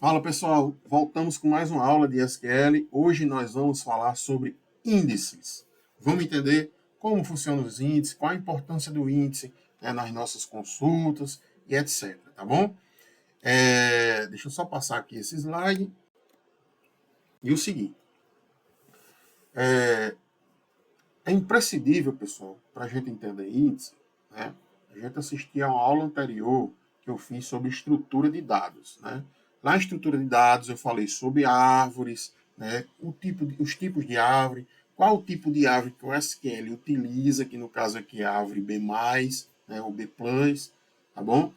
Fala pessoal, voltamos com mais uma aula de SQL. Hoje nós vamos falar sobre índices. Vamos entender como funcionam os índices, qual a importância do índice, né, nas nossas consultas e etc. Tá bom? Deixa eu só passar aqui esse slide. E o seguinte, é imprescindível, pessoal, para a gente entender índice, né? A gente assistir a uma aula anterior que eu fiz sobre estrutura de dados, né? Lá em estrutura de dados eu falei sobre árvores, né? Os tipos de árvore, qual o tipo de árvore que o SQL utiliza, que no caso aqui é a árvore B+, né? Ou B+, tá bom?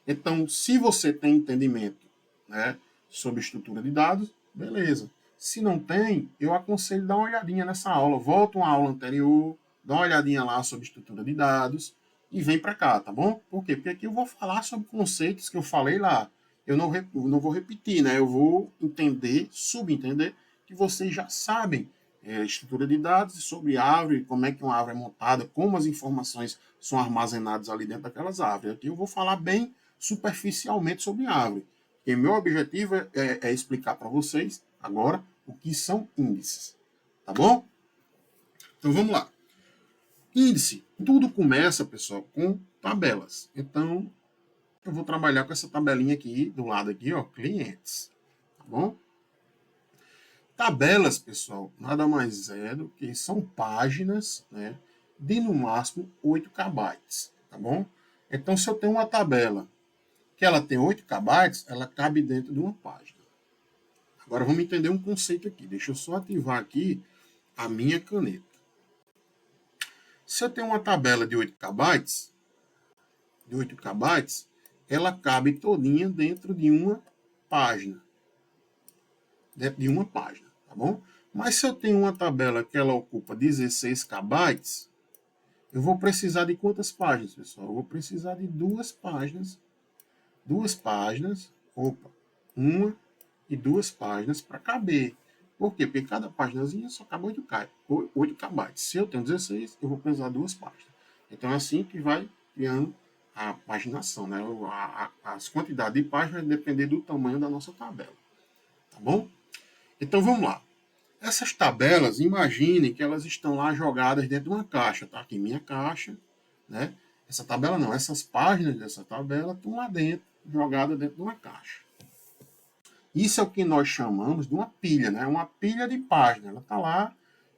Então, se você tem entendimento, né, sobre estrutura de dados, beleza. Se não tem, eu aconselho dar uma olhadinha nessa aula. Volta uma aula anterior, dá uma olhadinha lá sobre estrutura de dados e vem para cá, tá bom? Por quê? Porque aqui eu vou falar sobre conceitos que eu falei lá. Eu não vou repetir, né? Eu vou entender, subentender, que vocês já sabem estrutura de dados sobre árvore, como é que uma árvore é montada, como as informações são armazenadas ali dentro daquelas árvores. Aqui eu vou falar bem superficialmente sobre árvore. Porque meu objetivo é explicar para vocês agora o que são índices. Tá bom? Então vamos lá. Índice. Tudo começa, pessoal, com tabelas. Então, eu vou trabalhar com essa tabelinha aqui, do lado aqui, ó, clientes. Tá bom? Tabelas, pessoal, nada mais é do que são páginas, né, de no máximo 8 KB, tá bom? Então, se eu tenho uma tabela que ela tem 8 KB, ela cabe dentro de uma página. Agora vamos entender um conceito aqui. Deixa eu só ativar aqui a minha caneta. Se eu tenho uma tabela de 8 KB, ela cabe todinha dentro de uma página. Dentro de uma página, tá bom? Mas se eu tenho uma tabela que ela ocupa 16 KB, eu vou precisar de quantas páginas, pessoal? Eu vou precisar de duas páginas. Uma e duas páginas para caber. Por quê? Porque cada páginazinha só cabe 8 KB. Se eu tenho 16, eu vou precisar de duas páginas. Então é assim que vai criando a paginação, né? As quantidades de páginas vai depender do tamanho da nossa tabela. Tá bom? Então vamos lá. Essas tabelas, imagine que elas estão lá jogadas dentro de uma caixa. Tá aqui minha caixa, né? Essa tabela não, essas páginas dessa tabela estão lá dentro, jogadas dentro de uma caixa. Isso é o que nós chamamos de uma pilha, né? Uma pilha de páginas. Ela está lá,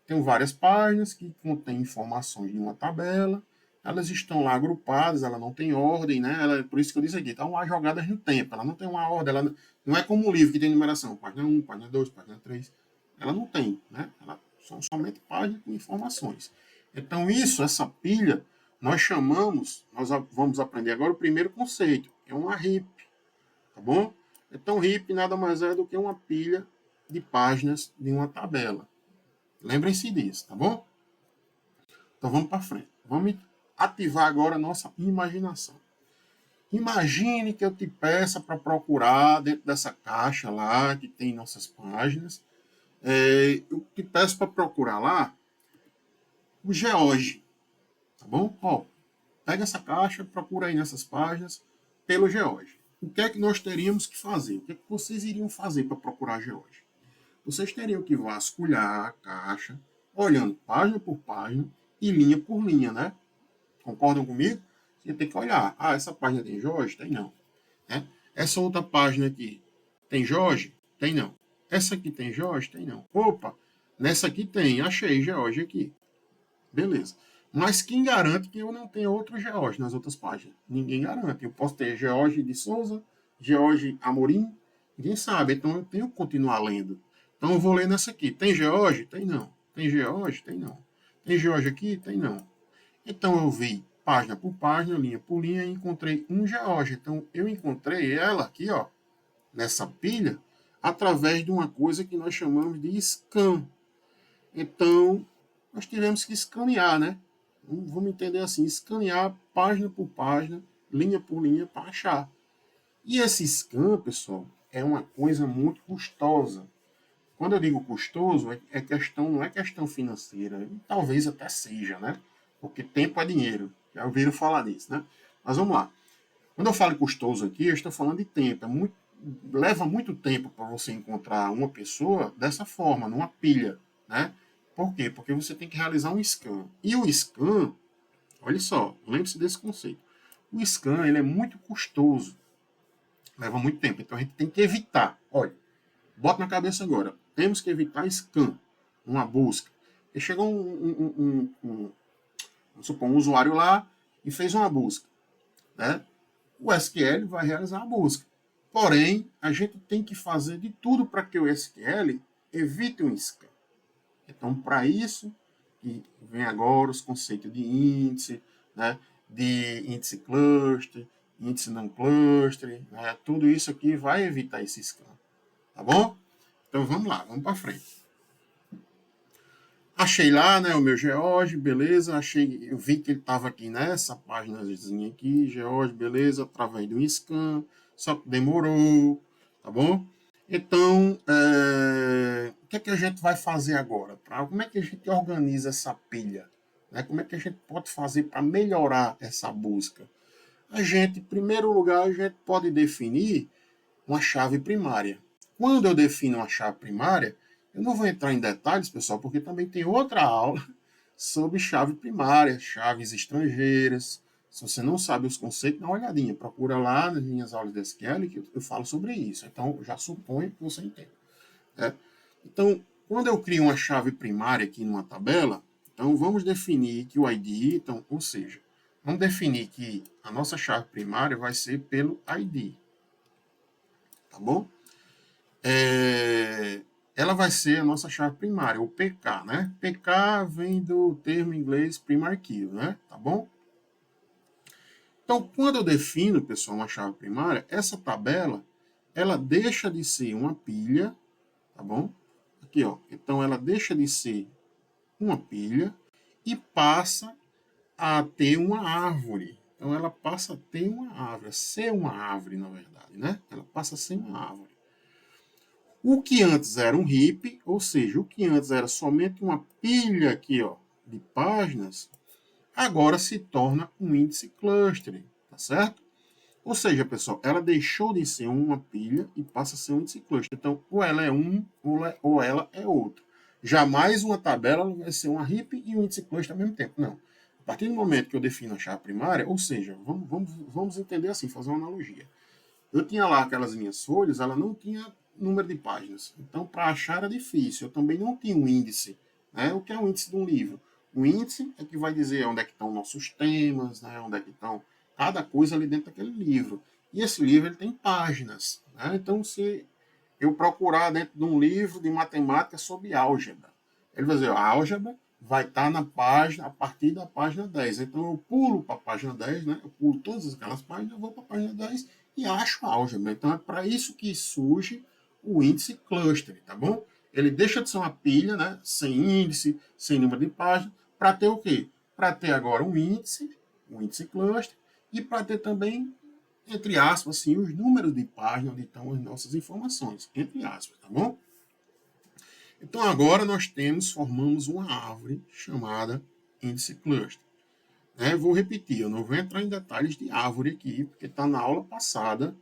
tem várias páginas que contêm informações de uma tabela. Elas estão lá agrupadas, ela não tem ordem, né? Por isso que eu disse aqui, estão lá jogadas no tempo. Ela não tem uma ordem, ela não é como um livro que tem numeração, página 1, página 2, página 3. Ela não tem, né? Ela são somente páginas com informações. Então, essa pilha, nós vamos aprender agora o primeiro conceito, que é uma heap, tá bom? Então, heap nada mais é do que uma pilha de páginas de uma tabela. Lembrem-se disso, tá bom? Então, vamos para frente. Vamos ativar agora a nossa imaginação. Imagine que eu te peça para procurar dentro dessa caixa lá, que tem nossas páginas. Eu te peço para procurar lá o George, tá bom? Ó, pega essa caixa, procura aí nessas páginas pelo George. O que é que nós teríamos que fazer? O que é que vocês iriam fazer para procurar George? Vocês teriam que vasculhar a caixa, olhando página por página e linha por linha, né? Concordam comigo? Você tem que olhar. Ah, essa página tem Jorge? Tem não. Né? Essa outra página aqui tem Jorge? Tem não. Essa aqui tem Jorge? Tem não. Opa, nessa aqui tem. Achei Jorge aqui. Beleza. Mas quem garante que eu não tenho outro George nas outras páginas? Ninguém garante. Eu posso ter George de Souza, George Amorim, ninguém sabe. Então eu tenho que continuar lendo. Então eu vou ler nessa aqui. Tem George? Tem não. Tem George? Tem não. Tem George aqui? Tem não. Então eu vi página por página, linha por linha, e encontrei um George. Então eu encontrei ela aqui, ó, nessa pilha, através de uma coisa que nós chamamos de scan. Então, nós tivemos que escanear, né? Vamos entender assim, escanear página por página, linha por linha, para achar. E esse scan, pessoal, é uma coisa muito custosa. Quando eu digo custoso, não é questão financeira, talvez até seja, né? Porque tempo é dinheiro. Já ouviram falar disso, né? Mas vamos lá. Quando eu falo custoso aqui, eu estou falando de tempo. leva muito tempo para você encontrar uma pessoa dessa forma, numa pilha, né? Por quê? Porque você tem que realizar um scan. E o scan, olha só, lembre-se desse conceito. O scan, ele é muito custoso, leva muito tempo, então a gente tem que evitar. Olha, bota na cabeça agora, temos que evitar scan, uma busca. E chegou vamos supor, um usuário lá e fez uma busca, né? O SQL vai realizar a busca. Porém, a gente tem que fazer de tudo para que o SQL evite um scan. Então, para isso, que vem agora os conceitos de índice, né? De índice cluster, índice não cluster, né? Tudo isso aqui vai evitar esse scan. Tá bom? Então, vamos lá, vamos para frente. Achei lá, né, o meu George, beleza, eu vi que ele estava aqui nessa páginazinha aqui, George, beleza, através do scan, só que demorou, tá bom? Então, o que é que a gente vai fazer agora? Como é que a gente organiza essa pilha? Né? Como é que a gente pode fazer para melhorar essa busca? A gente, em primeiro lugar, a gente pode definir uma chave primária. Quando eu defino uma chave primária, eu não vou entrar em detalhes, pessoal, porque também tem outra aula sobre chave primária, chaves estrangeiras. Se você não sabe os conceitos, dá uma olhadinha. Procura lá nas minhas aulas de SQL que eu falo sobre isso. Então, eu já suponho que você entende. Né? Então, quando eu crio uma chave primária aqui numa tabela, então vamos definir que o ID, então, ou seja, vamos definir que a nossa chave primária vai ser pelo ID. Tá bom? Ela vai ser a nossa chave primária, o PK, né? PK vem do termo em inglês primary key, né? Tá bom? Então, quando eu defino, pessoal, uma chave primária, essa tabela, ela deixa de ser uma pilha, tá bom? Aqui, ó. Então, ela deixa de ser uma pilha e passa a ter uma árvore. Então, ela passa a ter uma árvore, a ser uma árvore, na verdade, né? Ela passa a ser uma árvore. O que antes era um heap, ou seja, o que antes era somente uma pilha aqui, ó, de páginas, agora se torna um índice clustering, tá certo? Ou seja, pessoal, ela deixou de ser uma pilha e passa a ser um índice cluster. Então, ou ela é um, ou ela é outro. Jamais uma tabela vai ser uma heap e um índice cluster ao mesmo tempo. Não. A partir do momento que eu defino a chave primária, ou seja, vamos entender assim, fazer uma analogia. Eu tinha lá aquelas minhas folhas, ela não tinha número de páginas. Então, para achar era difícil. Eu também não tinha um índice. Né? O que é o índice de um livro? O índice é que vai dizer onde é que estão nossos temas, né? Onde é que estão cada coisa ali dentro daquele livro. E esse livro ele tem páginas. Né? Então, se eu procurar dentro de um livro de matemática sobre álgebra, ele vai dizer, a álgebra vai estar na página, a partir da página 10. Então, eu pulo para a página 10, né? Eu pulo todas aquelas páginas, eu vou para a página 10 e acho a álgebra. Então, é para isso que surge o índice cluster, tá bom? Ele deixa de ser uma pilha, né? Sem índice, sem número de página, para ter o quê? Para ter agora um índice cluster, e para ter também, entre aspas, assim, os números de página onde estão as nossas informações, entre aspas, tá bom? Então agora nós formamos uma árvore chamada índice cluster. Vou repetir, eu não vou entrar em detalhes de árvore aqui, porque está na aula passada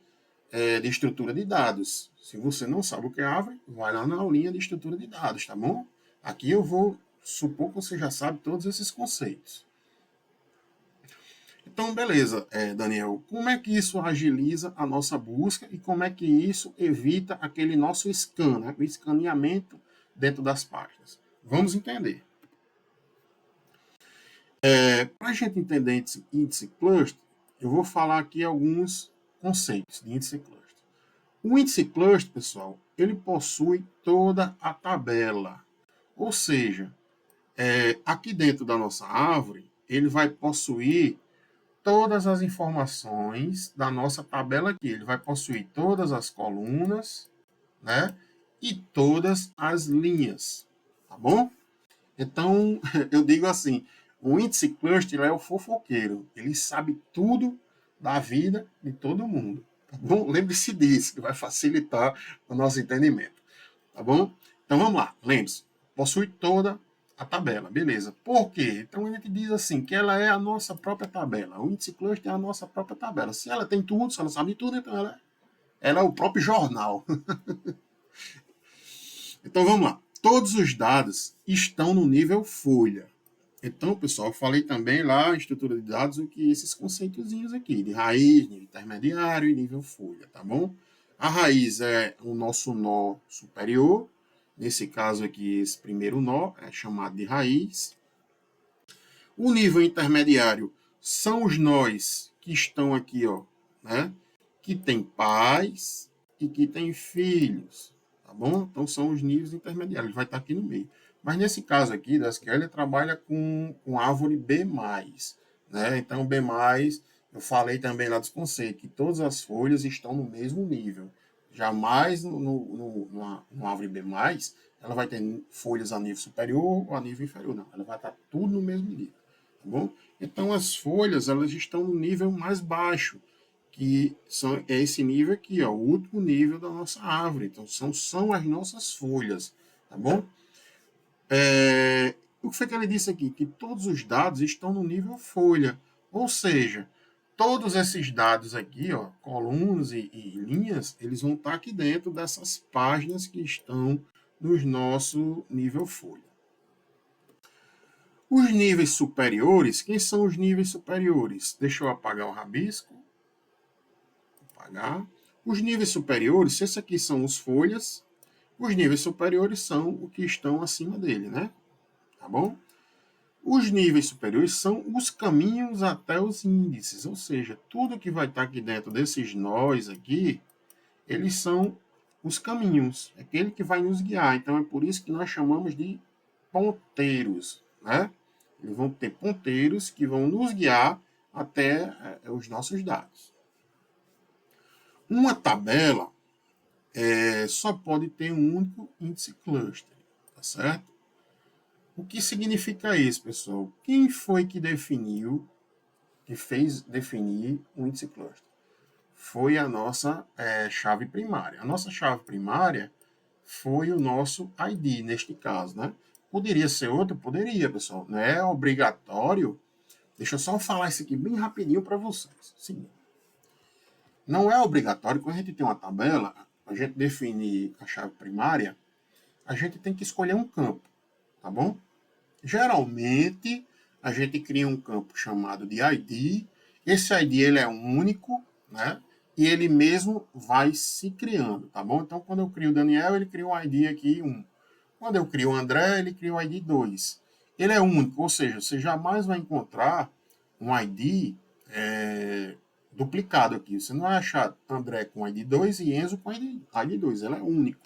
de estrutura de dados. Se você não sabe o que é árvore, vai lá na aulinha de estrutura de dados, tá bom? Aqui eu vou supor que você já sabe todos esses conceitos. Então, beleza, Daniel, como é que isso agiliza a nossa busca e como é que isso evita aquele nosso scan, né? O escaneamento dentro das páginas? Vamos entender. Para a gente entender índice cluster, eu vou falar aqui alguns conceitos de índice cluster. O índice cluster, pessoal, ele possui toda a tabela. Ou seja, aqui dentro da nossa árvore, ele vai possuir todas as informações da nossa tabela aqui. Ele vai possuir todas as colunas, né? E todas as linhas, tá bom? Então, eu digo assim, o índice cluster é o fofoqueiro. Ele sabe tudo da vida de todo mundo. Tá bom? Lembre-se disso, que vai facilitar o nosso entendimento. Tá bom? Então, vamos lá. Lembre-se, possui toda a tabela, beleza. Por quê? Então, a gente diz assim, que ela é a nossa própria tabela. O índice cluster é a nossa própria tabela. Se ela tem tudo, se ela sabe tudo, então ela Ela é o próprio jornal. Então vamos lá. Todos os dados estão no nível folha. Então, pessoal, eu falei também lá, em estrutura de dados, o que esses conceitozinhos aqui, de raiz, nível intermediário e nível folha, tá bom? A raiz é o nosso nó superior. Nesse caso aqui, esse primeiro nó é chamado de raiz. O nível intermediário são os nós que estão aqui, ó, né? Que tem pais e que tem filhos, tá bom? Então são os níveis intermediários, ele vai estar aqui no meio. Mas nesse caso aqui, da SQL, ele trabalha com árvore B+, né? Então B+, eu falei também lá dos conceitos, que todas as folhas estão no mesmo nível. Jamais no árvore B+, ela vai ter folhas a nível superior ou a nível inferior, não. Ela vai estar tudo no mesmo nível. Tá bom? Então as folhas elas estão no nível mais baixo, que é esse nível aqui, ó, o último nível da nossa árvore. Então são as nossas folhas, tá bom? O que foi que ele disse aqui? Que todos os dados estão no nível folha, ou seja, todos esses dados aqui, ó, colunas e linhas, eles vão estar aqui dentro dessas páginas que estão no nosso nível folha. Os níveis superiores, quem são os níveis superiores? Deixa eu apagar o rabisco. Apagar. Os níveis superiores, esses aqui são os folhas. Os níveis superiores são o que estão acima dele, né? Tá bom? Os níveis superiores são os caminhos até os índices, ou seja, tudo que vai estar aqui dentro desses nós aqui, eles são os caminhos, aquele que vai nos guiar. Então é por isso que nós chamamos de ponteiros, né? Eles vão ter ponteiros que vão nos guiar até os nossos dados. Uma tabela só pode ter um único índice cluster, tá certo? O que significa isso, pessoal? Quem foi que definiu, que fez definir o índice cluster? Foi a nossa chave primária. A nossa chave primária foi o nosso ID, neste caso, né? Poderia ser outro? Poderia, pessoal. Não é obrigatório. Deixa eu só falar isso aqui bem rapidinho para vocês. Sim. Não é obrigatório, quando a gente tem uma tabela, a gente definir a chave primária, a gente tem que escolher um campo, tá bom? Geralmente, a gente cria um campo chamado de ID. Esse ID ele é único, né? E ele mesmo vai se criando, tá bom? Então, quando eu crio o Daniel, ele cria um ID aqui 1. Quando eu crio o André, ele cria o ID 2. Ele é único, ou seja, você jamais vai encontrar um ID duplicado aqui. Você não vai achar André com ID 2 e Enzo com ID 2. Ele é único.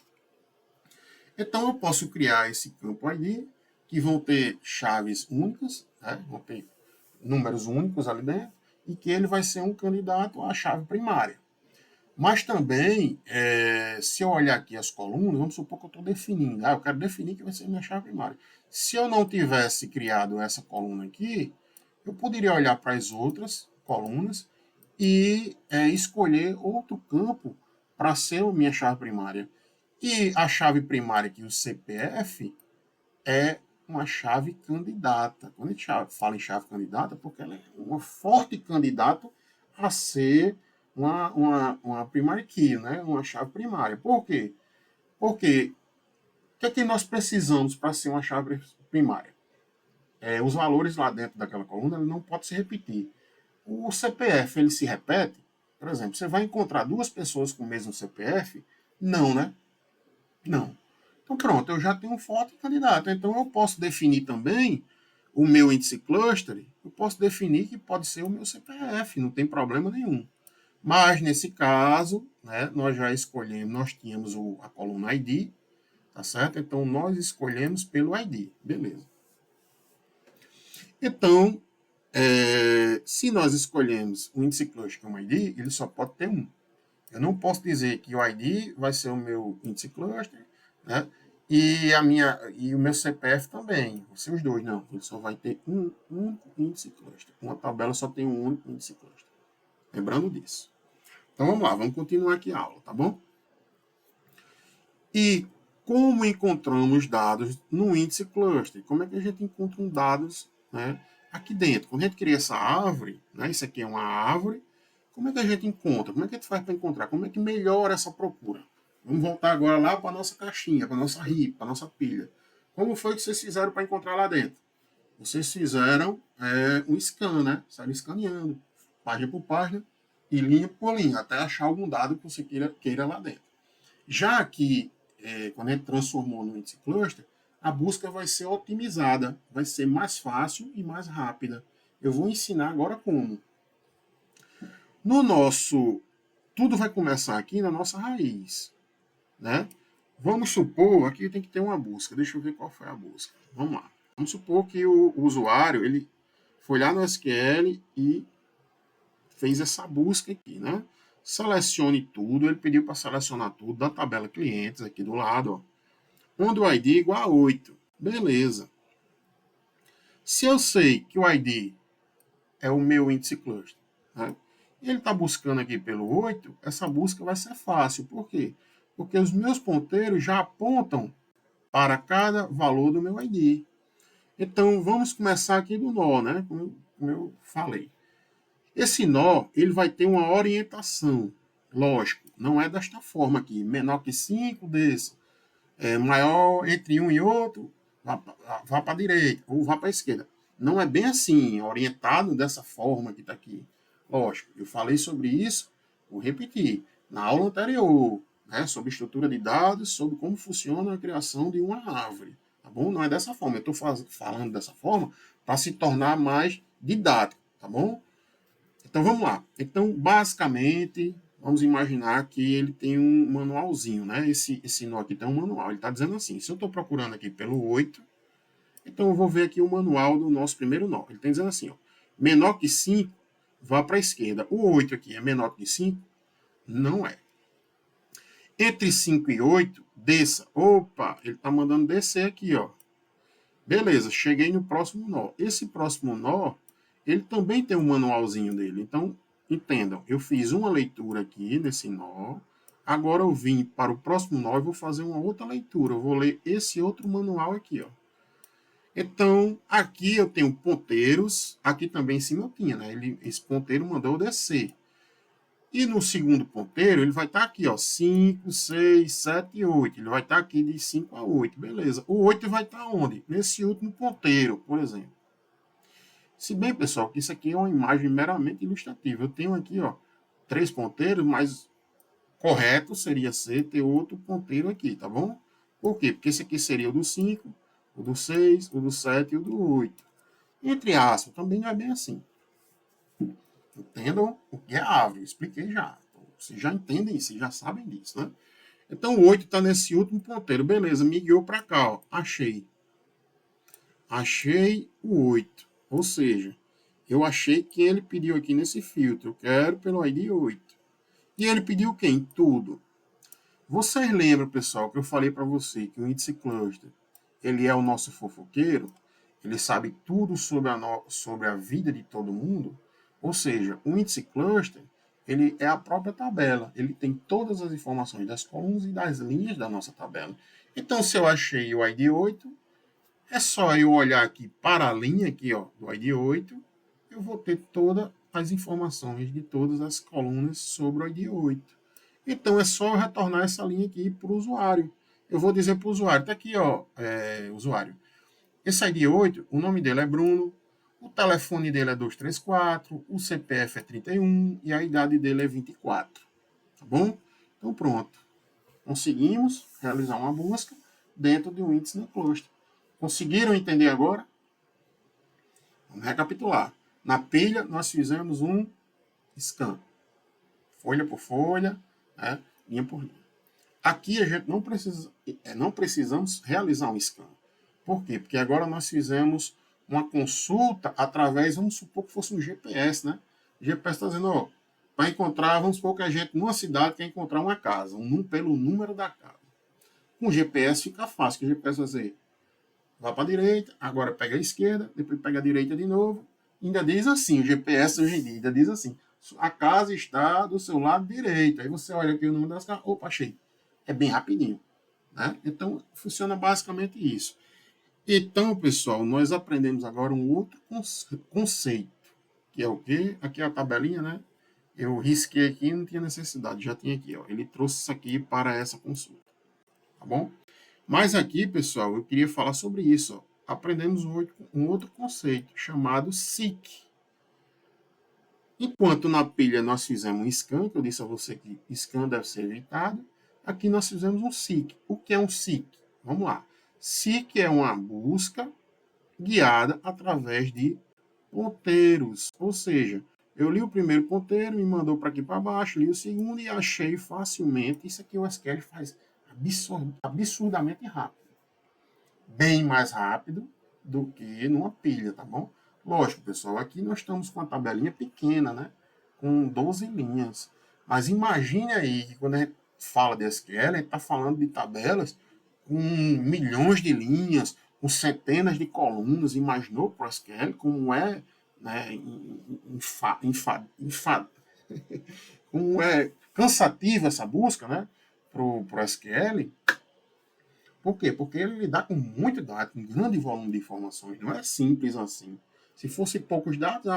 Então, eu posso criar esse campo ID, que vão ter chaves únicas, né? Vão ter números únicos ali dentro, e que ele vai ser um candidato à chave primária. Mas também, se eu olhar aqui as colunas, vamos supor que eu estou definindo. Eu quero definir que vai ser minha chave primária. Se eu não tivesse criado essa coluna aqui, eu poderia olhar para as outras colunas e escolher outro campo para ser a minha chave primária. E a chave primária aqui, o CPF, é uma chave candidata. Quando a gente fala em chave candidata, porque ela é uma forte candidata a ser uma primary key, né? Uma chave primária. Por quê? Porque o que é que nós precisamos para ser uma chave primária? Os valores lá dentro daquela coluna ele não pode se repetir. O CPF ele se repete? Por exemplo, você vai encontrar duas pessoas com o mesmo CPF? Não, né? Não. Então pronto, eu já tenho um forte candidato. Então eu posso definir também o meu índice cluster, eu posso definir que pode ser o meu CPF, não tem problema nenhum. Mas nesse caso, né, nós já escolhemos, nós tínhamos a coluna ID, tá certo? Então nós escolhemos pelo ID, beleza. Então, se nós escolhemos o índice cluster como ID, ele só pode ter um. Eu não posso dizer que o ID vai ser o meu índice cluster, né? E o meu CPF também, vão ser os dois, não. Ele só vai ter um único índice cluster. Uma tabela só tem um único índice cluster. Lembrando disso. Então vamos lá, vamos continuar aqui a aula, tá bom? E como encontramos dados no índice cluster? Como é que a gente encontra dados, né, aqui dentro? Quando a gente cria essa árvore, né, isso aqui é uma árvore, Como é que a gente encontra? Como é que a gente faz para encontrar? Como é que melhora essa procura? Vamos voltar agora lá para a nossa caixinha, para a nossa RIP, para a nossa pilha. Como foi que vocês fizeram para encontrar lá dentro? Vocês fizeram um scan, né? Saíram escaneando, página por página e linha por linha, até achar algum dado que você queira lá dentro. Já aqui, quando a gente transformou no índice cluster, a busca vai ser otimizada, vai ser mais fácil e mais rápida. Eu vou ensinar agora como. No nosso, tudo vai começar aqui na nossa raiz, né? Vamos supor, aqui tem que ter uma busca. Deixa eu ver qual foi a busca. Vamos lá. Vamos supor que o usuário, ele foi lá no SQL e fez essa busca aqui, né? Selecione tudo, ele pediu para selecionar tudo da tabela clientes aqui do lado, ó, onde o ID é igual a 8. Beleza. Se eu sei que o ID é o meu índice cluster, né? Ele está buscando aqui pelo 8, essa busca vai ser fácil. Por quê? Porque os meus ponteiros já apontam para cada valor do meu ID. Então, vamos começar aqui do nó, né? Como eu falei. Esse nó, ele vai ter uma orientação. Lógico, não é desta forma aqui. Menor que 5, desse. Maior entre um e outro, vá para a direita ou vá para a esquerda. Não é bem assim, orientado dessa forma que está aqui. Lógico, eu falei sobre isso, vou repetir, na aula anterior, né, sobre estrutura de dados, sobre como funciona a criação de uma árvore. Tá bom? Não é dessa forma, eu estou falando dessa forma para se tornar mais didático, tá bom? Então vamos lá. Então, basicamente, vamos imaginar que ele tem um manualzinho, né? Esse nó aqui tem um manual. Ele está dizendo assim: se eu estou procurando aqui pelo 8, então eu vou ver aqui o manual do nosso primeiro nó. Ele está dizendo assim: ó, menor que 5, vá para a esquerda. O 8 aqui é menor que 5? Não é. Entre 5 e 8, desça. Opa, ele está mandando descer aqui, ó. Beleza, cheguei no próximo nó. Esse próximo nó, ele também tem um manualzinho dele. Então, entendam, eu fiz uma leitura aqui nesse nó. Agora eu vim para o próximo nó e vou fazer uma outra leitura. Eu vou ler esse outro manual aqui, ó. Então, aqui eu tenho ponteiros. Aqui também em cima eu tinha, né? Esse ponteiro mandou descer. E no segundo ponteiro, ele vai estar aqui, ó, 5, 6, 7 e 8. Ele vai estar aqui de 5 a 8, beleza. O 8 vai estar onde? Nesse último ponteiro, por exemplo. Se bem, pessoal, que isso aqui é uma imagem meramente ilustrativa. Eu tenho aqui, ó, 3 ponteiros, mas correto seria ser ter outro ponteiro aqui, tá bom? Por quê? Porque esse aqui seria o do 5, o do 6, o do 7 e o do 8. Entre aspas, também não é bem assim. Entendam o que é árvore, expliquei já. Vocês já entendem isso, vocês já sabem disso, né? Então o 8 está nesse último ponteiro. Beleza, me guiou para cá, ó. Achei. Achei o 8. Ou seja, eu achei que ele pediu aqui nesse filtro. Eu quero pelo ID 8. E ele pediu quem? Tudo. Vocês lembram, pessoal, que eu falei para você que o índice cluster, ele é o nosso fofoqueiro? Ele sabe tudo sobre a vida de todo mundo? Ou seja, o índice cluster, ele é a própria tabela. Ele tem todas as informações das colunas e das linhas da nossa tabela. Então, se eu achei o ID 8, é só eu olhar aqui para a linha aqui, ó, do ID 8, eu vou ter todas as informações de todas as colunas sobre o ID 8. Então, é só eu retornar essa linha aqui para o usuário. Eu vou dizer para o usuário, está aqui, ó, usuário. Esse ID 8, o nome dele é Bruno, o telefone dele é 234, o CPF é 31 e a idade dele é 24. Tá bom? Então, pronto. Conseguimos realizar uma busca dentro de um índice no cluster. Conseguiram entender agora? Vamos recapitular. Na pilha, nós fizemos um scan. Folha por folha, né? Linha por linha. Aqui a gente não precisamos realizar um scan. Por quê? Porque agora nós fizemos uma consulta através, vamos supor que fosse um GPS, né? O GPS está dizendo, ó, para encontrar, vamos supor que a gente numa cidade quer encontrar uma casa, pelo número da casa. Com o GPS fica fácil, que o GPS vai dizer, vá para a direita, agora pega a esquerda, depois pega a direita de novo. Ainda diz assim, o GPS hoje em dia ainda diz assim, a casa está do seu lado direito. Aí você olha aqui o número das casas, opa, achei. É bem rapidinho. Né? Então, funciona basicamente isso. Então, pessoal, nós aprendemos agora um outro conceito, que é o quê? Aqui é a tabelinha, né? Eu risquei aqui, não tinha necessidade, já tinha aqui, ó. Ele trouxe isso aqui para essa consulta, tá bom? Mas aqui, pessoal, eu queria falar sobre isso, ó. Aprendemos um outro conceito chamado SIC. Enquanto na pilha nós fizemos um scan, que eu disse a você que scan deve ser evitado, aqui nós fizemos um SIC. O que é um SIC? Vamos lá. SIC é uma busca guiada através de ponteiros, ou seja, eu li o primeiro ponteiro, me mandou para aqui para baixo, li o segundo e achei facilmente. Isso aqui o SQL faz absurdamente rápido. Bem mais rápido do que numa pilha, tá bom? Lógico, pessoal, aqui nós estamos com uma tabelinha pequena, né? Com 12 linhas. Mas imagine aí que quando a gente fala de SQL, a gente está falando de tabelas com milhões de linhas, com centenas de colunas. Imaginou para o SQL como é, né, como é cansativa essa busca, né, para o SQL. Por quê? Porque ele lida com muito dado, com um grande volume de informações. Não é simples assim. Se fosse poucos dados,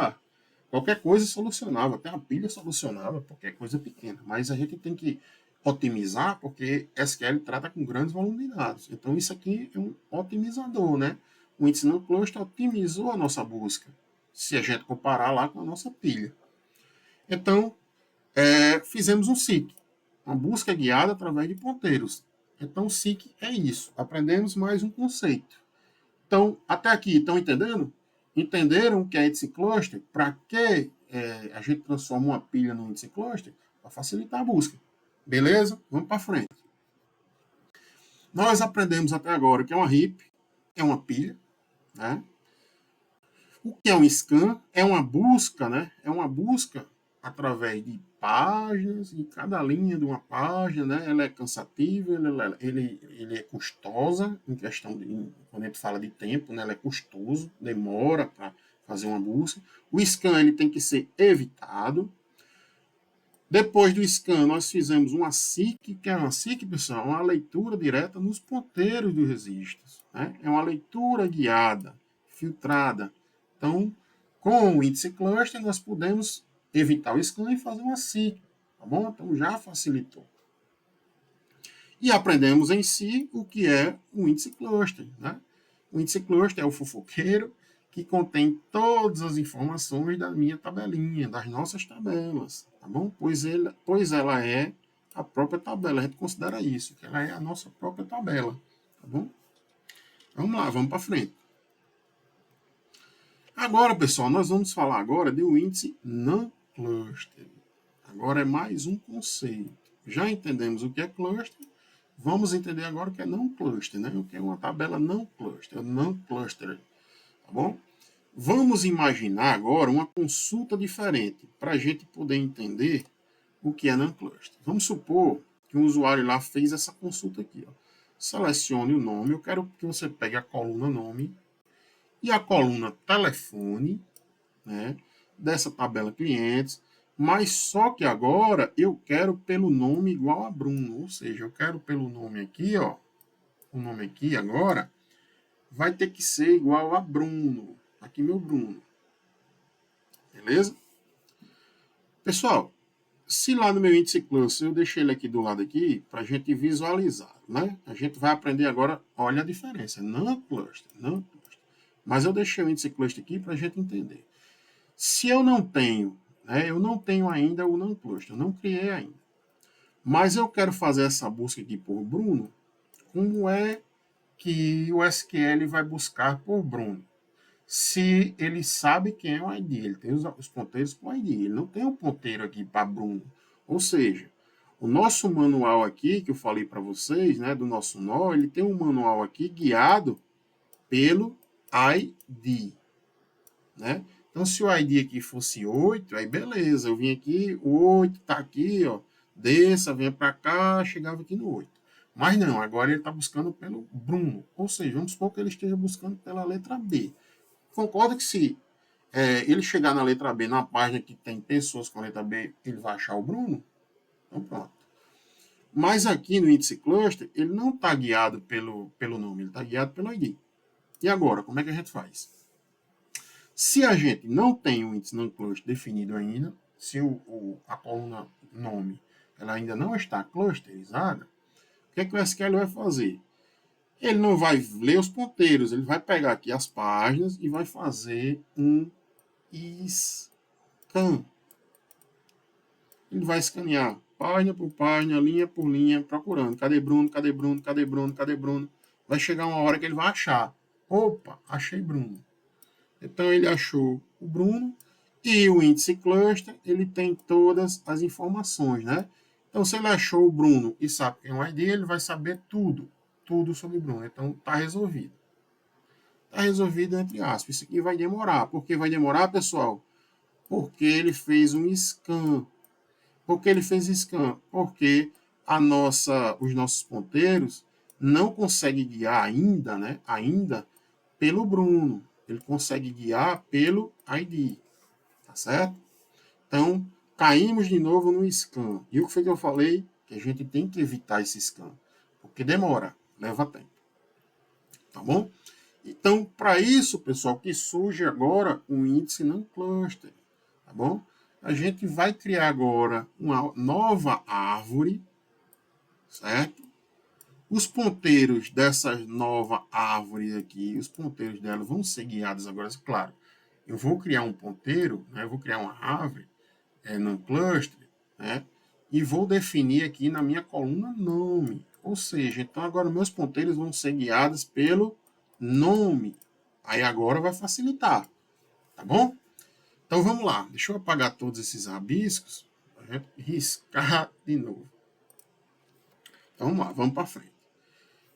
qualquer coisa solucionava. Até a pilha solucionava qualquer coisa pequena. Mas a gente tem que otimizar, porque SQL trata com grandes volumes de dados. Então, isso aqui é um otimizador, né? O índice não cluster otimizou a nossa busca, se a gente comparar lá com a nossa pilha. Então, fizemos um SIC, uma busca guiada através de ponteiros. Então, o SIC é isso. Aprendemos mais um conceito. Então, até aqui, estão entendendo? Entenderam o que é índice cluster? Para que a gente transforma uma pilha num índice cluster? Para facilitar a busca. Beleza? Vamos para frente. Nós aprendemos até agora que é uma heap, é uma pilha, né? O que é um scan? É uma busca, né? É uma busca através de páginas, e cada linha de uma página, né? Ela é cansativa, ele é custosa, em questão de, quando a gente fala de tempo, né? Ela é custoso, demora para fazer uma busca. O scan ele tem que ser evitado. Depois do scan, nós fizemos uma SIC, que é uma SIC, pessoal, uma leitura direta nos ponteiros dos registros, né? É uma leitura guiada, filtrada. Então, com o índice cluster, nós podemos evitar o scan e fazer uma SIC, tá bom? Então, já facilitou. E aprendemos em si o que é o índice cluster, né? O índice cluster é o fofoqueiro que contém todas as informações da minha tabelinha, das nossas tabelas, tá bom? Pois ela é a própria tabela, a gente considera isso, que ela é a nossa própria tabela, tá bom? Vamos lá, vamos para frente. Agora, pessoal, nós vamos falar agora do índice non-cluster. Agora é mais um conceito. Já entendemos o que é cluster, vamos entender agora o que é não cluster, né? O que é uma tabela não cluster, não cluster, tá bom? Vamos imaginar agora uma consulta diferente para a gente poder entender o que é não cluster. Vamos supor que um usuário lá fez essa consulta aqui, ó. Selecione o nome, eu quero que você pegue a coluna nome e a coluna telefone, né, dessa tabela clientes, mas só que agora eu quero pelo nome igual a Bruno, ou seja, eu quero pelo nome aqui, ó, o nome aqui agora vai ter que ser igual a Bruno, aqui meu Bruno, beleza? Pessoal, se lá no meu índice cluster eu deixei ele aqui do lado aqui para a gente visualizar, né? A gente vai aprender agora, olha a diferença, não cluster, não cluster. Mas eu deixei o índice cluster aqui para a gente entender. Se eu não tenho, né, eu não tenho ainda o não cluster, eu não criei ainda. Mas eu quero fazer essa busca aqui por Bruno, como é que o SQL vai buscar por Bruno? Se ele sabe quem é o ID, ele tem os ponteiros com o ID, ele não tem um ponteiro aqui para Bruno. Ou seja, o nosso manual aqui, que eu falei para vocês, né, do nosso nó, ele tem um manual aqui guiado pelo ID, né? Então, se o ID aqui fosse 8, aí beleza, eu vim aqui, o 8 está aqui, ó, desça, venha para cá, chegava aqui no 8. Mas não, agora ele está buscando pelo Bruno, ou seja, vamos supor que ele esteja buscando pela letra B. Concorda que se ele chegar na letra B, na página que tem pessoas com a letra B, ele vai achar o Bruno? Então pronto. Mas aqui no índice cluster, ele não está guiado pelo nome, ele está guiado pelo ID. E agora, como é que a gente faz? Se a gente não tem o índice non cluster definido ainda, se a coluna nome ela ainda não está clusterizada, o que é que o SQL vai fazer? Ele não vai ler os ponteiros, ele vai pegar aqui as páginas e vai fazer um scan. Ele vai escanear página por página, linha por linha, procurando. Cadê Bruno? Cadê Bruno? Cadê Bruno? Cadê Bruno? Vai chegar uma hora que ele vai achar. Opa, achei Bruno. Então ele achou o Bruno e o índice cluster, ele tem todas as informações, né? Então se ele achou o Bruno e sabe quem é o ID, ele vai saber tudo sobre o Bruno. Então está resolvido. Está resolvido entre aspas. Isso aqui vai demorar. Por que vai demorar, pessoal? Porque ele fez um scan. Por que ele fez scan? Porque os nossos ponteiros não conseguem guiar ainda, né? Ainda pelo Bruno. Ele consegue guiar pelo ID. Tá certo? Então, caímos de novo no scan. E o que foi que eu falei? Que a gente tem que evitar esse scan. Porque demora, leva tempo. Tá bom? Então, para isso, pessoal, que surge agora um índice não cluster. Tá bom? A gente vai criar agora uma nova árvore, certo? Os ponteiros dessa nova árvore aqui, os ponteiros dela vão ser guiados agora, claro. Eu vou criar um ponteiro, né? Eu vou criar uma árvore no cluster, né? E vou definir aqui na minha coluna nome. Ou seja, então agora meus ponteiros vão ser guiados pelo nome. Aí agora vai facilitar, tá bom? Então vamos lá, deixa eu apagar todos esses rabiscos para riscar de novo. Então vamos lá, vamos para frente.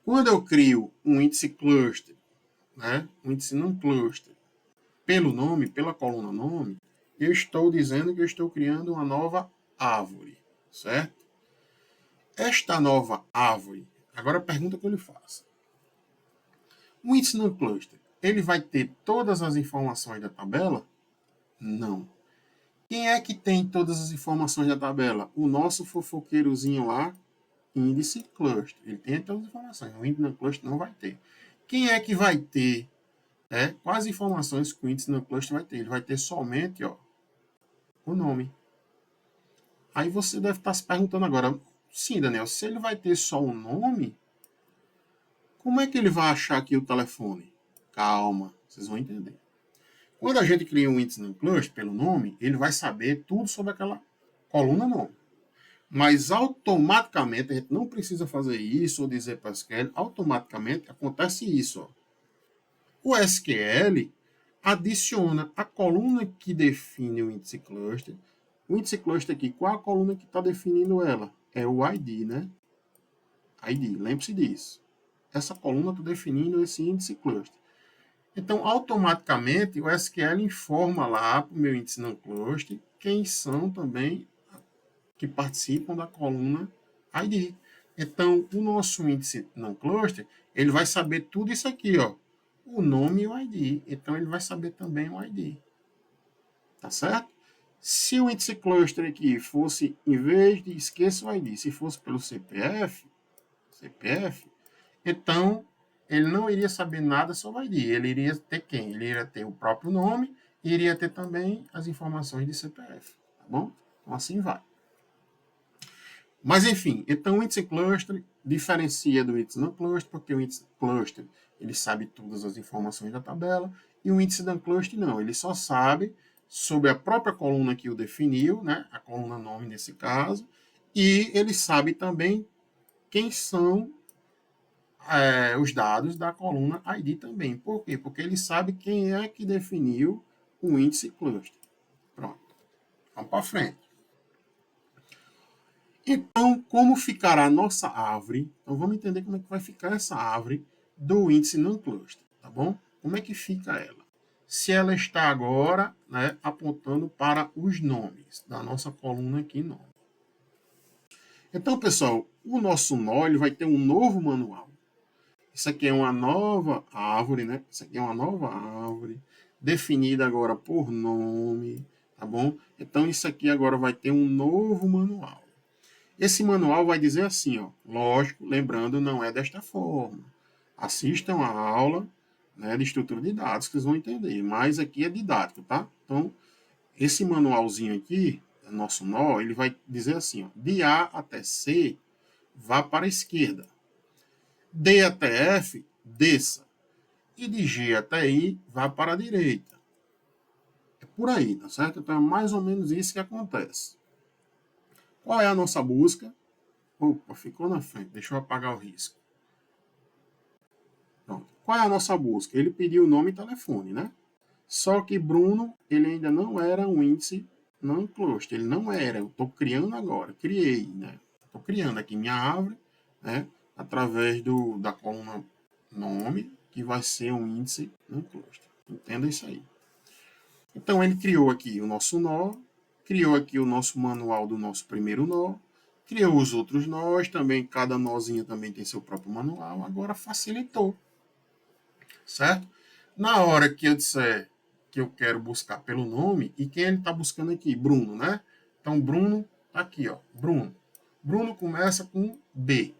Quando eu crio um índice cluster, né, um índice não cluster, pelo nome, pela coluna nome, eu estou dizendo que eu estou criando uma nova árvore, certo? Esta nova árvore, agora a pergunta que eu lhe faço. O índice não cluster, ele vai ter todas as informações da tabela? Não. Quem é que tem todas as informações da tabela? O nosso fofoqueirozinho lá, índice cluster. Ele tem todas as informações. O índice não cluster não vai ter. Quem é que vai ter? Quais informações que o índice não cluster vai ter? Ele vai ter somente o nome. Aí você deve estar se perguntando agora, sim, Daniel, se ele vai ter só o nome, como é que ele vai achar aqui o telefone? Calma, vocês vão entender. Quando a gente cria um índice não cluster pelo nome, ele vai saber tudo sobre aquela coluna nome. Mas automaticamente, a gente não precisa fazer isso ou dizer para o SQL, automaticamente acontece isso. O SQL adiciona a coluna que define o índice cluster. O índice cluster aqui, qual a coluna que está definindo ela? É o ID, né? ID, lembre-se disso. Essa coluna está definindo esse índice cluster. Então, automaticamente, o SQL informa lá para o meu índice não cluster quem são também que participam da coluna ID. Então, o nosso índice não cluster, ele vai saber tudo isso aqui, ó, o nome e o ID. Então, ele vai saber também o ID. Tá certo? Se o índice cluster aqui fosse, em vez de esqueça o ID, se fosse pelo CPF, então ele não iria saber nada sobre o ID. Ele iria ter quem? Ele iria ter o próprio nome e iria ter também as informações de CPF. Tá bom? Então, assim vai. Mas, enfim, então o índice cluster diferencia do índice não cluster, porque o índice cluster ele sabe todas as informações da tabela, e o índice não cluster não, ele só sabe sobre a própria coluna que o definiu, né, a coluna nome nesse caso, e ele sabe também quem são os dados da coluna ID também. Por quê? Porque ele sabe quem é que definiu o índice cluster. Pronto. Vamos para frente. Então, como ficará a nossa árvore? Então, vamos entender como é que vai ficar essa árvore do índice não cluster, tá bom? Como é que fica ela? Se ela está agora, né, apontando para os nomes da nossa coluna aqui, nome. Então, pessoal, o nosso nó ele vai ter um novo manual. Isso aqui é uma nova árvore, né? Isso aqui é uma nova árvore, definida agora por nome, tá bom? Então, isso aqui agora vai ter um novo manual. Esse manual vai dizer assim, ó, lógico, lembrando, não é desta forma. Assistam a aula, né, de estrutura de dados que vocês vão entender, mas aqui é didático, tá? Então, esse manualzinho aqui, nosso nó, ele vai dizer assim, ó, de A até C, vá para a esquerda. D até F, desça. E de G até I, vá para a direita. É por aí, tá certo? Então é mais ou menos isso que acontece. Qual é a nossa busca? Opa, ficou na frente. Deixa eu apagar o risco. Pronto. Qual é a nossa busca? Ele pediu nome e telefone, né? Só que Bruno, ele ainda não era um índice não cluster. Ele não era. Eu estou criando agora. Criei, né? Estou criando aqui minha árvore, né? Através da coluna nome, que vai ser um índice não cluster. Entenda isso aí. Então, ele criou aqui o nosso nó, criou aqui o nosso manual do nosso primeiro nó, criou os outros nós, também cada nozinho também tem seu próprio manual, agora facilitou, certo? Na hora que eu disser que eu quero buscar pelo nome, e quem ele está buscando aqui? Bruno, né? Então, Bruno, tá aqui, ó, Bruno. Bruno começa com B.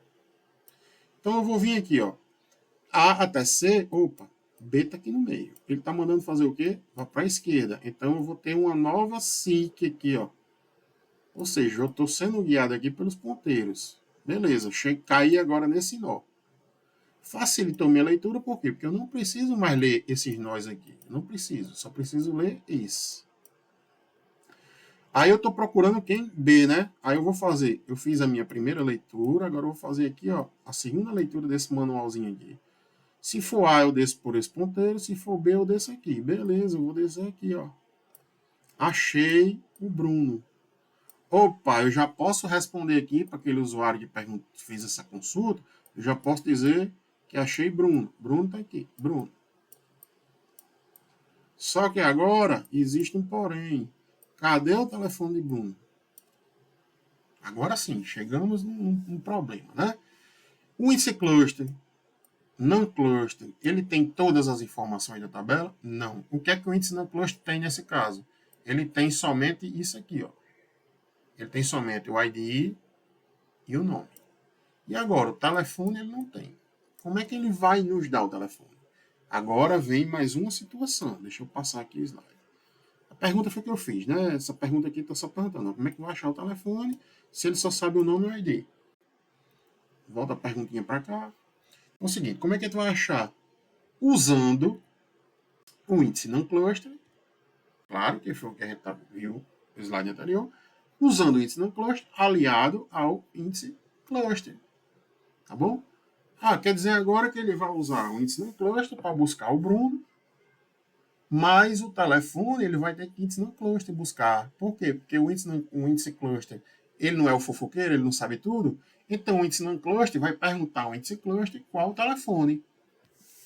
Então, eu vou vir aqui, ó, A até C, opa, B está aqui no meio. Ele está mandando fazer o quê? Vai para a esquerda. Então, eu vou ter uma nova SIC aqui, ó. Ou seja, eu estou sendo guiado aqui pelos ponteiros. Beleza, caí agora nesse nó. Facilitou minha leitura, por quê? Porque eu não preciso mais ler esses nós aqui. Eu não preciso, só preciso ler esse. Aí eu estou procurando quem? B, né? Aí eu vou fazer, eu fiz a minha primeira leitura, agora eu vou fazer aqui, ó, a segunda leitura desse manualzinho aqui. Se for A, eu desço por esse ponteiro, se for B, eu desço aqui. Beleza, eu vou descer aqui, ó. Achei o Bruno. Opa, eu já posso responder aqui para aquele usuário que fez essa consulta, eu já posso dizer que achei Bruno. Bruno está aqui, Bruno. Só que agora existe um porém. Cadê o telefone de Bruno? Agora sim, chegamos num problema, né? O índice cluster, não cluster, ele tem todas as informações da tabela? Não. O que é que o índice não cluster tem nesse caso? Ele tem somente isso aqui, ó. Ele tem somente o ID e o nome. E agora, o telefone ele não tem. Como é que ele vai nos dar o telefone? Agora vem mais uma situação. Deixa eu passar aqui o slide. A pergunta foi que eu fiz, né? Essa pergunta aqui está só perguntando. Como é que vai achar o telefone se ele só sabe o nome e o ID? Volta a perguntinha para cá. É o seguinte, como é que tu vai achar? Usando o índice não cluster. Claro que foi o que a gente viu no slide anterior. Usando o índice não cluster aliado ao índice cluster. Tá bom? Ah, quer dizer agora que ele vai usar o índice não cluster para buscar o Bruno, mas o telefone ele vai ter que índice não cluster buscar. Por quê? Porque o índice cluster ele não é o fofoqueiro, ele não sabe tudo. Então o índice não cluster vai perguntar ao índice cluster qual o telefone.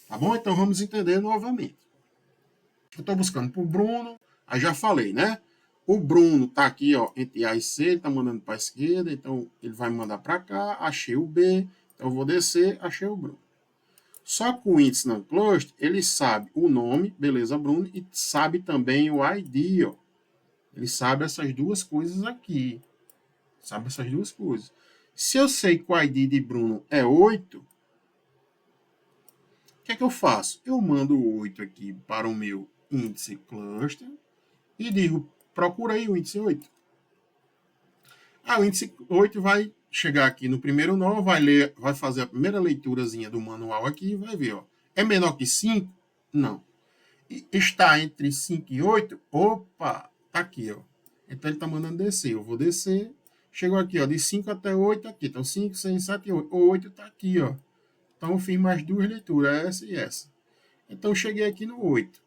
Tá bom? Então vamos entender novamente. Eu estou buscando por Bruno, aí já falei, né? O Bruno está aqui, ó, entre A e C, ele está mandando para a esquerda, então ele vai me mandar para cá, achei o B, então eu vou descer, achei o Bruno. Só que o índice não cluster, ele sabe o nome, beleza, Bruno, e sabe também o ID, ó. Ele sabe essas duas coisas aqui. Sabe essas duas coisas. Se eu sei que o ID de Bruno é 8, o que é que eu faço? Eu mando o 8 aqui para o meu índice cluster e digo, procura aí o índice 8. Ah, o índice 8 vai chegar aqui no primeiro nó, vai fazer a primeira leiturazinha do manual aqui e vai ver, ó. É menor que 5? Não. E está entre 5 e 8? Opa, tá aqui, ó. Então ele tá mandando descer. Eu vou descer. Chegou aqui, ó, de 5 até 8 aqui. Então 5, 6, 7 e 8. O 8 tá aqui, ó. Então eu fiz mais duas leituras, essa e essa. Então eu cheguei aqui no 8.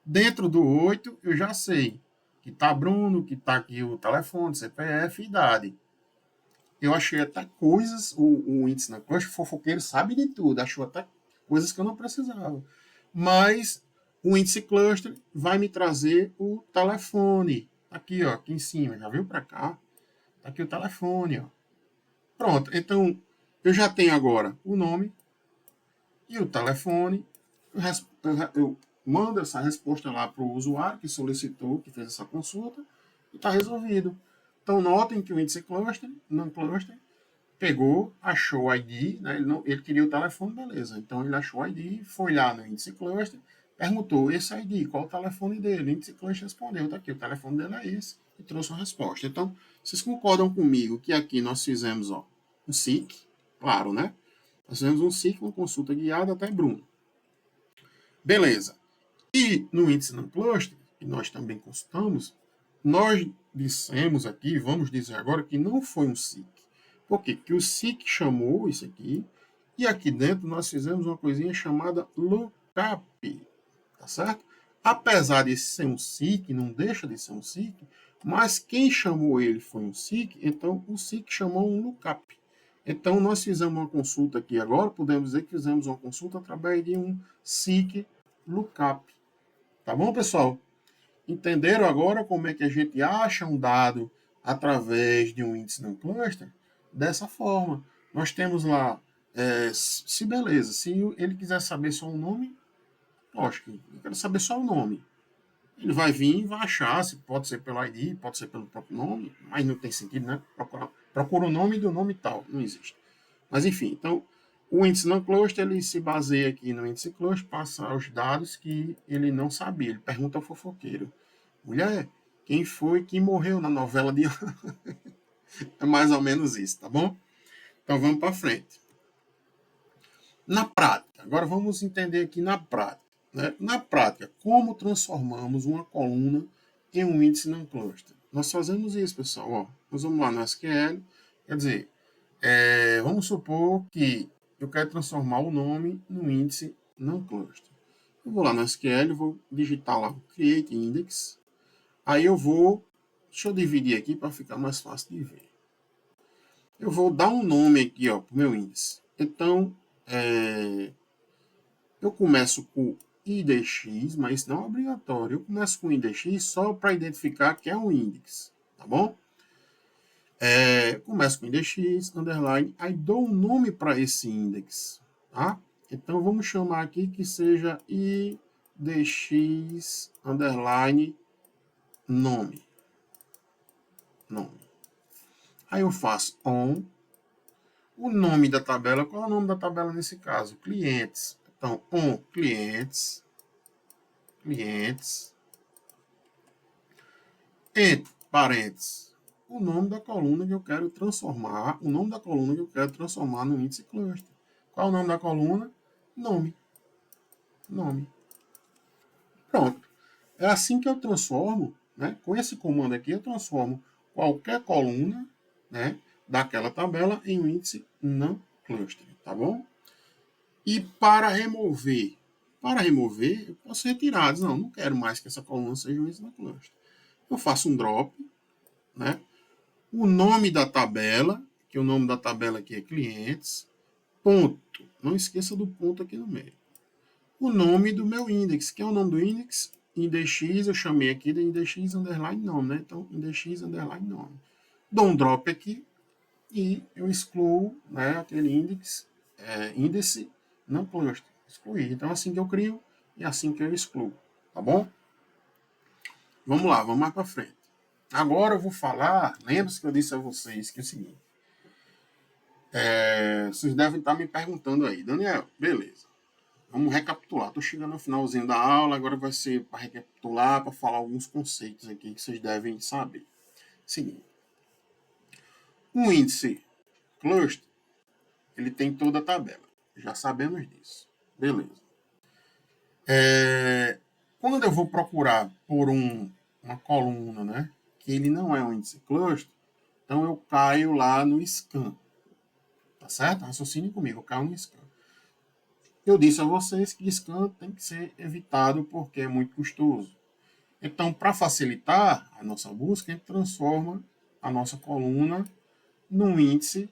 Dentro do 8, eu já sei que tá Bruno, que tá aqui o telefone, CPF e idade. Eu achei até coisas, o índice na coxa, o fofoqueiro sabe de tudo, achou até coisas que eu não precisava. Mas o índice cluster vai me trazer o telefone. Aqui, ó, aqui em cima, já viu para cá? Tá aqui o telefone, ó. Pronto, então eu já tenho agora o nome e o telefone. Eu mando essa resposta lá para o usuário que solicitou, que fez essa consulta, e está resolvido. Então, notem que o índice cluster, não cluster, pegou, achou o ID, né? Ele queria o telefone, beleza. Então, ele achou o ID, foi lá no índice cluster, perguntou, esse ID, qual o telefone dele? O índice cluster respondeu, tá aqui, o telefone dele é esse, e trouxe uma resposta. Então, vocês concordam comigo que aqui nós fizemos um SIC, claro, né? Nós fizemos um SIC, uma consulta guiada até Bruno. Beleza. E no índice não cluster, que nós também consultamos, nós dissemos aqui, vamos dizer agora, que não foi um SIC. Por quê? Porque o SIC chamou isso aqui, e aqui dentro nós fizemos uma coisinha chamada lookup, tá certo? Apesar de ser um SIC, não deixa de ser um SIC, mas quem chamou ele foi um SIC, então o SIC chamou um lookup. Então nós fizemos uma consulta aqui agora, podemos dizer que fizemos uma consulta através de um SIC lookup. Tá bom, pessoal? Entenderam agora como é que a gente acha um dado através de um índice não cluster? Dessa forma. Nós temos lá, se beleza, se ele quiser saber só o nome, lógico, eu quero saber só o nome. Ele vai vir e vai achar, se pode ser pelo ID, pode ser pelo próprio nome, mas não tem sentido, né? Procura o nome do nome tal, não existe. Mas enfim, então, o índice não cluster, ele se baseia aqui no índice cluster, passa os dados que ele não sabia. Ele pergunta ao fofoqueiro: mulher, quem foi que morreu na novela de... É mais ou menos isso, tá bom? Então vamos para frente. Na prática, agora vamos entender aqui na prática. Né? Na prática, como transformamos uma coluna em um índice não cluster? Nós fazemos isso, pessoal. Ó, nós vamos lá no SQL, quer dizer, vamos supor que eu quero transformar o nome no índice não cluster. Eu vou lá no SQL, vou digitar lá o create index. Aí eu vou, deixa eu dividir aqui para ficar mais fácil de ver. Eu vou dar um nome aqui para o meu índice. Então, eu começo com IDX, mas isso não é obrigatório. Eu começo com IDX só para identificar que é um índice, tá bom? Começo com IDX, underline, aí dou um nome para esse índice, tá? Então, vamos chamar aqui que seja IDX, underline, nome. Aí eu faço on. O nome da tabela, qual é o nome da tabela nesse caso? Clientes. Então, on clientes, entre parênteses, o nome da coluna que eu quero transformar, no índice cluster. Qual é o nome da coluna? Nome. Pronto. É assim que eu transformo, né? Com esse comando aqui, eu transformo qualquer coluna, né, daquela tabela em um índice não cluster, tá bom? E para remover, eu posso retirar. Não quero mais que essa coluna seja um índice não cluster. Eu faço um drop, né? O nome da tabela, que o nome da tabela aqui é clientes, ponto. Não esqueça do ponto aqui no meio. O nome do meu index, que é o nome do index, index, eu chamei aqui de index underline nome, né? Então, index underline nome. Dou um drop aqui e eu excluo, né, aquele índice não cluster, excluir. Então, assim que eu crio e assim que eu excluo, tá bom? Vamos lá, vamos mais para frente. Agora eu vou falar, lembra-se que eu disse a vocês que é o seguinte, vocês devem estar me perguntando aí, Daniel, beleza, vamos recapitular, estou chegando no finalzinho da aula, agora vai ser para recapitular, para falar alguns conceitos aqui que vocês devem saber. Seguinte, um índice cluster, ele tem toda a tabela, já sabemos disso, beleza. Quando eu vou procurar por uma coluna, né, que ele não é um índice cluster, então eu caio lá no scan, tá certo? Raciocine comigo, eu caio no scan. Eu disse a vocês que scan tem que ser evitado porque é muito custoso. Então, para facilitar a nossa busca, a gente transforma a nossa coluna num índice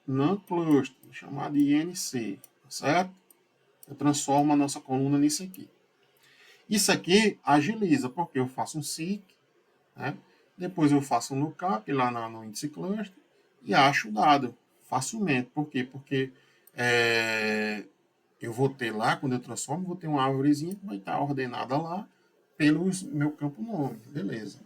não cluster, chamado de INC, tá certo? Eu transformo a nossa coluna nisso aqui. Isso aqui agiliza, porque eu faço um SIC, né? Depois eu faço um lookup lá no índice cluster e acho o dado facilmente. Por quê? Porque eu vou ter lá, quando eu transformo, vou ter uma árvorezinha que vai estar ordenada lá pelo meu campo nome. Beleza.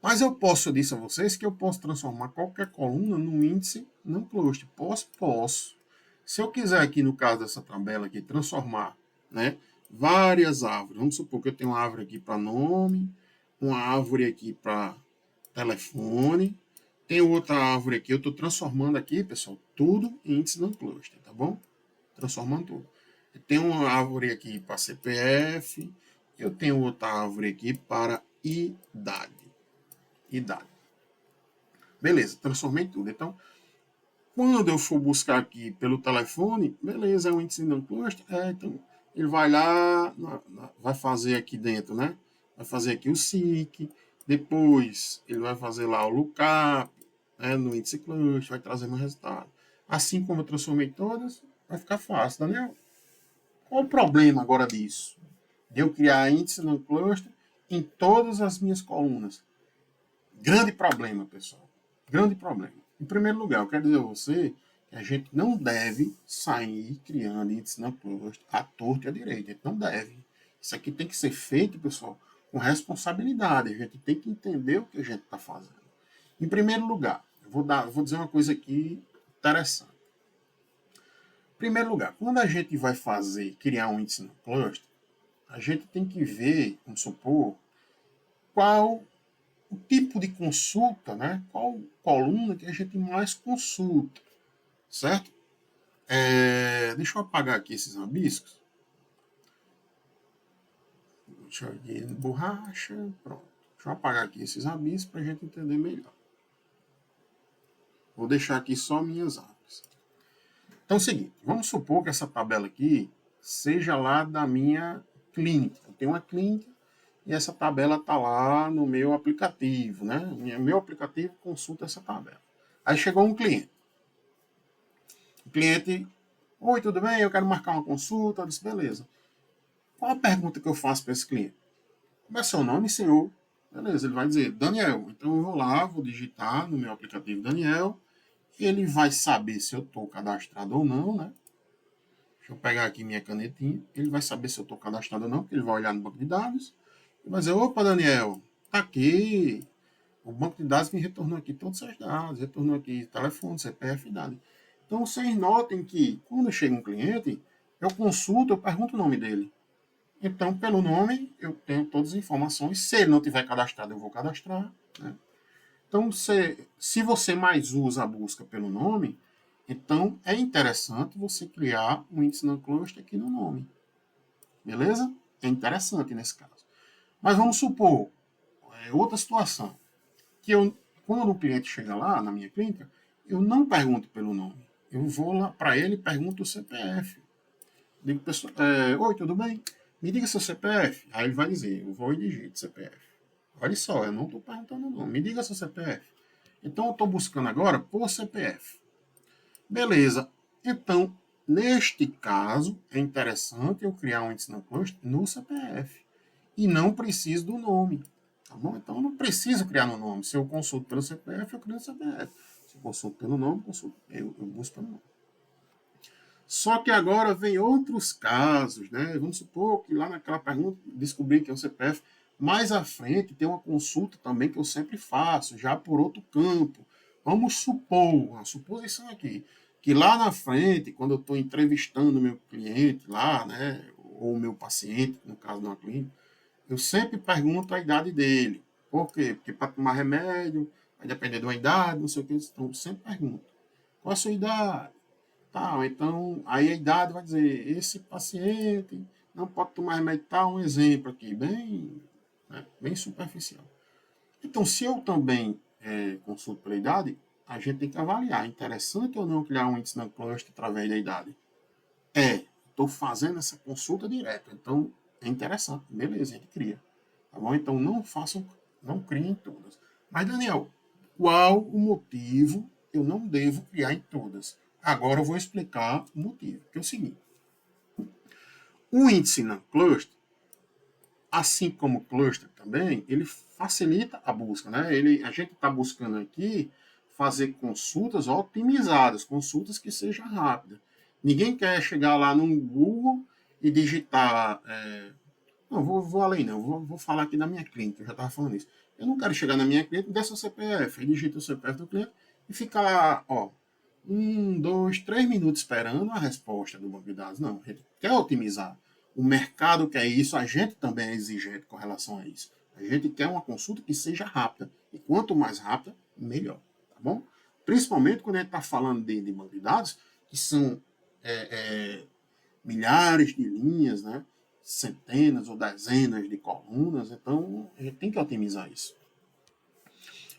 Mas eu disse a vocês que eu posso transformar qualquer coluna num índice não cluster. Posso. Se eu quiser aqui, no caso dessa tabela aqui, transformar, né, várias árvores. Vamos supor que eu tenho uma árvore aqui para nome, uma árvore aqui para telefone. Tem outra árvore aqui, eu estou transformando aqui, pessoal, tudo em índice não cluster, tá bom? Transformando tudo. Tem uma árvore aqui para CPF, eu tenho outra árvore aqui para idade. Idade. Beleza, transformei tudo. Então, quando eu for buscar aqui pelo telefone, beleza, é um índice não cluster, então ele vai lá, vai fazer aqui dentro, né? Vai fazer aqui o SIC, depois ele vai fazer lá o lookup, né, no índice cluster, vai trazer meu resultado. Assim como eu transformei todas, vai ficar fácil, Daniel. Qual o problema agora disso? De eu criar índice no cluster em todas as minhas colunas? Grande problema, pessoal. Grande problema. Em primeiro lugar, eu quero dizer a você que a gente não deve sair criando índice no cluster à torta e à direita. A gente não deve. Isso aqui tem que ser feito, pessoal, com responsabilidade. A gente tem que entender o que a gente está fazendo. Em primeiro lugar, eu vou dizer uma coisa aqui interessante. Em primeiro lugar, quando a gente vai criar um índice no cluster, a gente tem que ver, vamos supor, qual o tipo de consulta, né? Qual coluna que a gente mais consulta, certo? Deixa eu apagar aqui esses rabiscos. Deixa eu ir em borracha, pronto. Deixa eu apagar aqui esses rabiscos para a gente entender melhor. Vou deixar aqui só minhas árvores. Então é o seguinte, vamos supor que essa tabela aqui seja lá da minha clínica. Eu tenho uma clínica e essa tabela está lá no meu aplicativo, né? Meu aplicativo consulta essa tabela. Aí chegou um cliente. O cliente, oi, tudo bem? Eu quero marcar uma consulta. Eu disse, beleza. Qual a pergunta que eu faço para esse cliente? Como é seu nome, senhor? Beleza, ele vai dizer Daniel. Então eu vou lá, vou digitar no meu aplicativo Daniel. Ele vai saber se eu estou cadastrado ou não, né? Deixa eu pegar aqui minha canetinha. Ele vai saber se eu estou cadastrado ou não, porque ele vai olhar no banco de dados. E vai dizer, opa, Daniel, tá aqui. O banco de dados me retornou aqui todos os seus dados. Retornou aqui telefone, CPF e idade. Então, vocês notem que, quando chega um cliente, eu consulto, eu pergunto o nome dele. Então, pelo nome, eu tenho todas as informações. Se ele não tiver cadastrado, eu vou cadastrar. Né? Então, se você mais usa a busca pelo nome, então é interessante você criar um índice non cluster aqui no nome. Beleza? É interessante nesse caso. Mas vamos supor, outra situação, que quando o cliente chega lá na minha clínica, eu não pergunto pelo nome. Eu vou lá para ele e pergunto o CPF. Digo, oi, tudo bem? Me diga seu CPF. Aí ele vai dizer, eu vou e digito CPF. Olha só, eu não estou perguntando não. Me diga seu CPF. Então eu estou buscando agora por CPF. Beleza. Então, neste caso, é interessante eu criar um índice no CPF. E não preciso do nome. Tá bom? Então eu não preciso criar no nome. Se eu consulto pelo CPF, eu crio no CPF. Se eu consulto pelo nome, eu busco pelo nome. Só que agora vem outros casos, né? Vamos supor que lá naquela pergunta descobri que é o CPF. Mais à frente tem uma consulta também que eu sempre faço, já por outro campo. Vamos supor, uma suposição aqui, que lá na frente, quando eu estou entrevistando o meu cliente lá, né? Ou o meu paciente, no caso de uma clínica, eu sempre pergunto a idade dele. Por quê? Porque para tomar remédio, vai depender de uma idade, não sei o que. Então, eu sempre pergunto. Qual a sua idade? Tal. Então, aí a idade vai dizer, esse paciente não pode tomar remédio tal, um exemplo aqui, bem, né, bem superficial. Então, se eu também consulto pela idade, a gente tem que avaliar. É interessante ou não criar um índice na cluster através da idade? Estou fazendo essa consulta direta. Então, é interessante. Beleza, a gente cria. Tá bom? Então, não criem todas. Mas, Daniel, qual o motivo eu não devo criar em todas? Agora eu vou explicar o motivo. Que é o seguinte. O índice na cluster, assim como o cluster também, ele facilita a busca. Né? A gente está buscando aqui fazer consultas otimizadas, consultas que sejam rápidas. Ninguém quer chegar lá no Google e digitar. Não, vou além, não. Vou falar aqui da minha clínica, eu já estava falando isso. Eu não quero chegar na minha cliente e dessa CPF, aí digita o CPF do cliente e ficar lá, 2, 3 minutos esperando a resposta do banco de dados. Não, a gente quer otimizar. O mercado quer isso, a gente também é exigente com relação a isso. A A gente quer uma consulta que seja rápida. E quanto mais rápida, melhor. Tá bom? Principalmente quando a gente está falando de banco de dados, que são milhares de linhas, né? Centenas ou dezenas de colunas. Então, a gente tem que otimizar isso.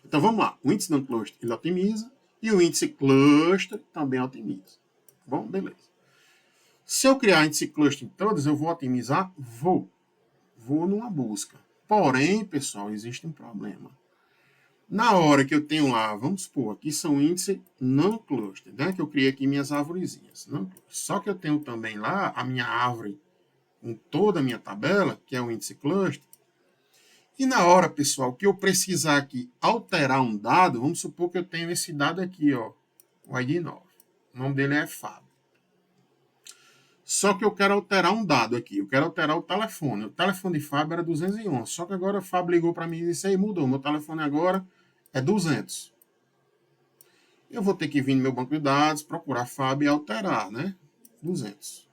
Então, vamos lá. O índice não cluster, ele otimiza. E o índice cluster também otimiza. Bom, beleza. Se eu criar índice cluster em todas, eu vou otimizar? Vou. Vou numa busca. Porém, pessoal, existe um problema. Na hora que eu tenho lá, vamos supor, aqui são índice não cluster, né? Que eu criei aqui minhas arvorezinhas. Não cluster. Só que eu tenho também lá a minha árvore com toda a minha tabela, que é o índice cluster. E na hora, pessoal, que eu precisar aqui alterar um dado, vamos supor que eu tenho esse dado aqui, ó, o ID 9. O nome dele é Fábio. Só que eu quero alterar um dado aqui. Eu quero alterar o telefone. O telefone de Fábio era 211. Só que agora o Fábio ligou para mim e disse, aí mudou. Meu telefone agora é 200. Eu vou ter que vir no meu banco de dados, procurar Fábio e alterar, né? 200.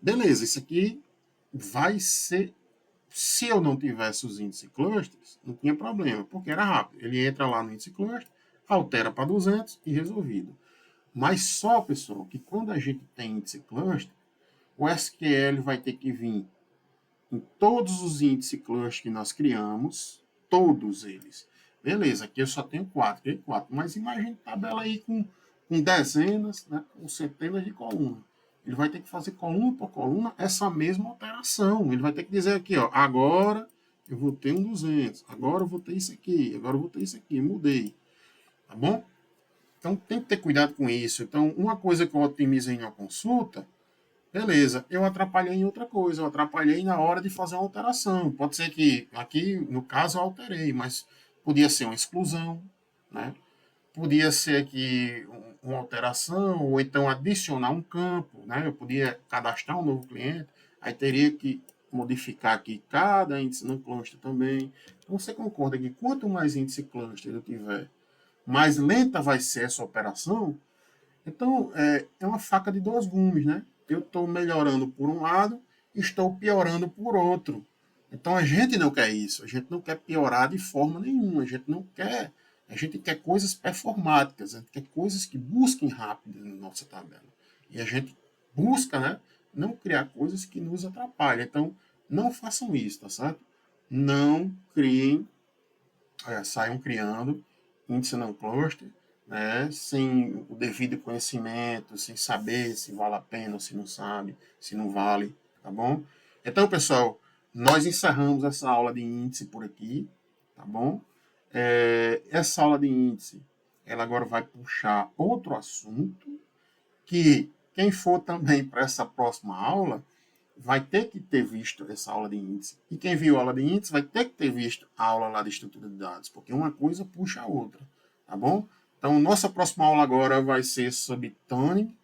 Beleza, isso aqui vai ser... Se eu não tivesse os índices clusters, não tinha problema, porque era rápido. Ele entra lá no índice cluster, altera para 200 e resolvido. Mas só, pessoal, que quando a gente tem índice cluster, o SQL vai ter que vir em todos os índices cluster que nós criamos, todos eles. Beleza, aqui eu só tenho 4, mas imagine tabela aí com dezenas, né, com centenas de colunas. Ele vai ter que fazer coluna por coluna essa mesma alteração. Ele vai ter que dizer aqui, ó, agora eu vou ter um 200, agora eu vou ter isso aqui, agora eu vou ter isso aqui, mudei. Tá bom? Então, tem que ter cuidado com isso. Então, uma coisa que eu otimizei em uma consulta, beleza, eu atrapalhei em outra coisa, eu atrapalhei na hora de fazer uma alteração. Pode ser que, aqui, no caso, eu alterei, mas podia ser uma exclusão, né? Podia ser aqui uma alteração, ou então adicionar um campo, né? Eu podia cadastrar um novo cliente, aí teria que modificar aqui cada índice no cluster também. Então, você concorda que quanto mais índice cluster eu tiver, mais lenta vai ser essa operação? Então, é uma faca de dois gumes, né? Eu estou melhorando por um lado e estou piorando por outro. Então, a gente não quer isso. A gente não quer piorar de forma nenhuma. A gente não quer. A gente quer coisas performáticas. A gente quer coisas que busquem rápido na nossa tabela. E a gente busca, né? Não criar coisas que nos atrapalhem. Então, não façam isso, tá certo? Não criem, saiam criando índice não cluster, né, sem o devido conhecimento, sem saber se vale a pena ou se não sabe, se não vale, tá bom? Então, pessoal, nós encerramos essa aula de índice por aqui, tá bom? Essa aula de índice, ela agora vai puxar outro assunto, que quem for também para essa próxima aula, vai ter que ter visto essa aula de índice. E quem viu a aula de índice vai ter que ter visto a aula lá de estrutura de dados, porque uma coisa puxa a outra, tá bom? Então, nossa próxima aula agora vai ser sobre Tuning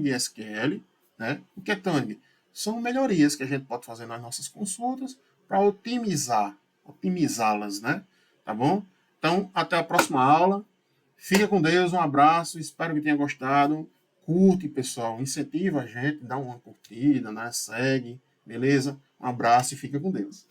e SQL, né? O que é Tuning? São melhorias que a gente pode fazer nas nossas consultas para otimizá-las, né? Tá bom? Então, até a próxima aula. Fica com Deus, um abraço, espero que tenha gostado. Curte, pessoal, incentiva a gente, dá uma curtida, né? Segue, beleza? Um abraço e fica com Deus.